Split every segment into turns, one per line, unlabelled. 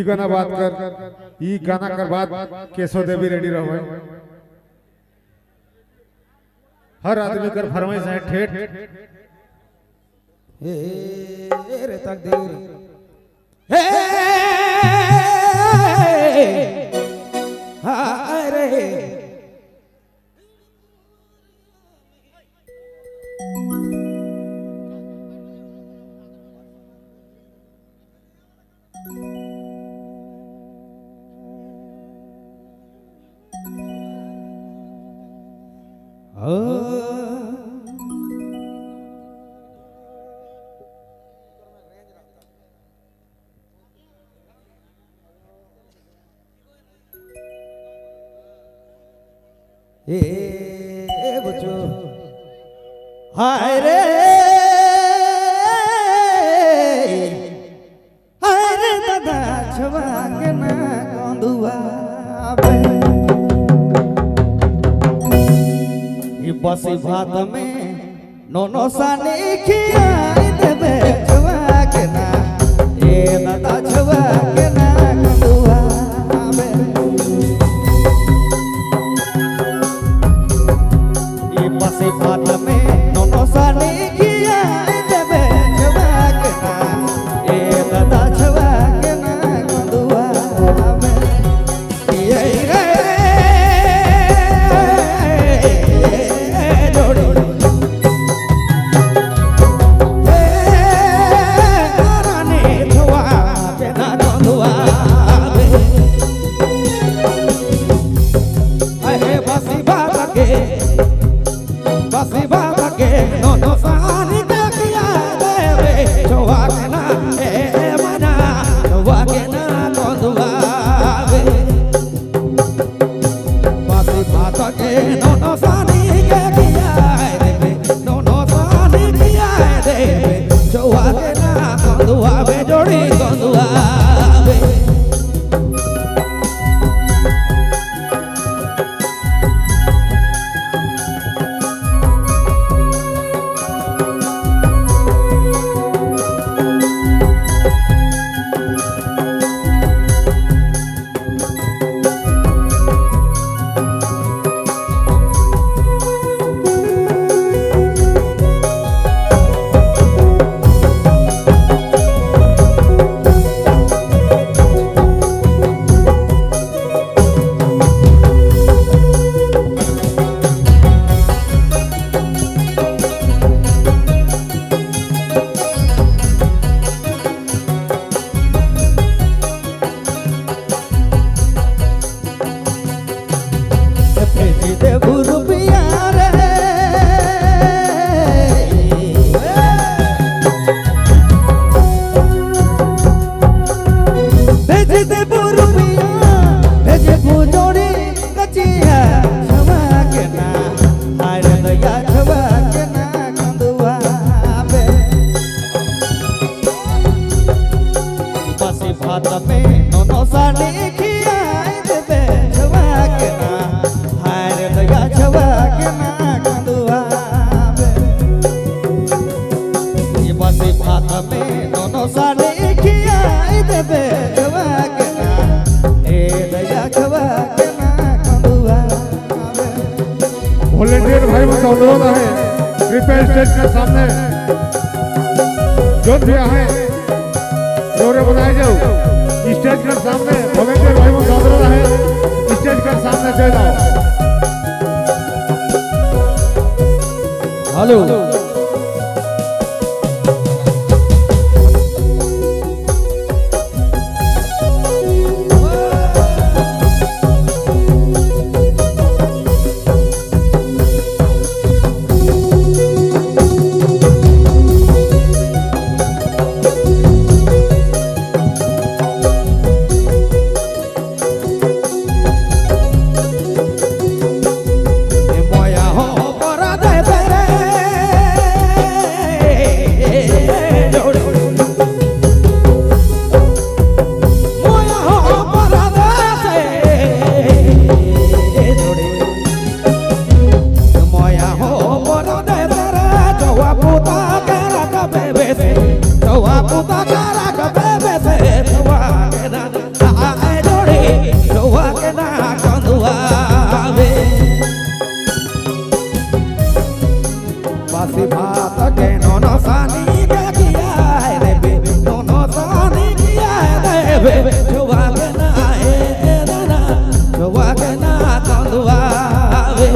गाना बात कर ई गाना कर बाद केशव देवी रेडी रहो। हर आदमी कर फरमाइश है ठेठ
हे रे तकदीर हे हाय रे ए बच्चो हाय रे दादा छवांग ना कंदुआ बसी भात में नोनो सानी खियाई देबे छवांग ना ए दादा छवांग ना कंदुआ बसी भात में नोनो सानी खियाई देबे छवांग ना ए दादा छवांग ना कंदुआ
वॉलंटियर भाई का अनुरोध है कृपया स्टेज के सामने जो भी है जोरे बनाए जाओ स्टेज के सामने वॉलंटियर भाई का अनुरोध है स्टेज के सामने चले जाओ।
हेलो પછી ભાત કે નોનો સાની ગગિયા રે બે નોનો સાની ગિયા રે બે જોવા કે ના એ ના જોવા કે ના કંદવા આવે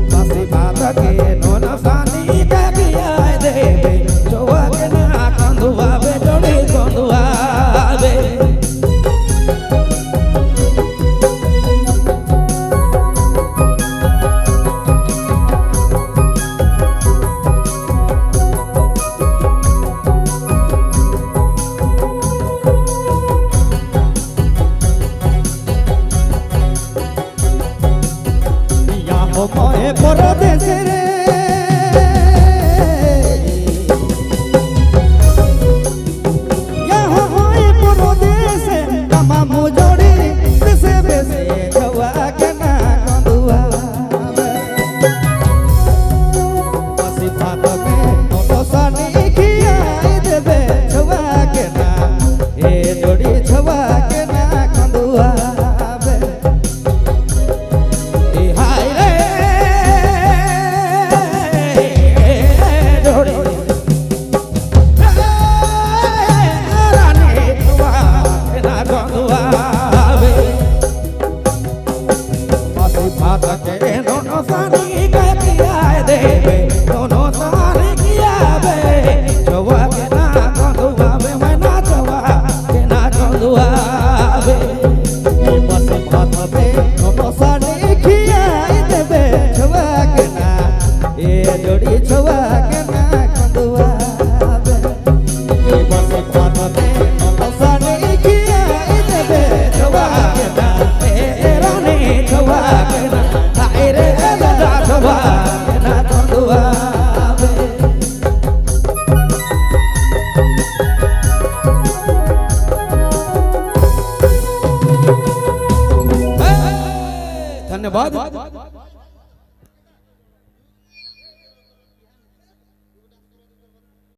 પછી ભાત કે નોનો સાની ગગિયા રે બે જોવા કે ના કંદવા આવે જોડી કંદવા આવે મોએ પરદેશ રે યા હોય પરદેશ તમામ જોડી બેસે બેસે જવા કે ના કંદુઆ પછી ભાત મે નોનો સાની ખિયાઈ દેવે જવા કે ના એ જોડી જવા કે ના કંદુઆ જોડી છવા કે ના કંદુઆ આવે એ બસ પાતને નોનો સાની ખિયાઈ દેવે છવા કે ના એ રાની છવા કે ના હાય રે દાદા છવા કે ના કંદુઆ આવે ધન્યવાદ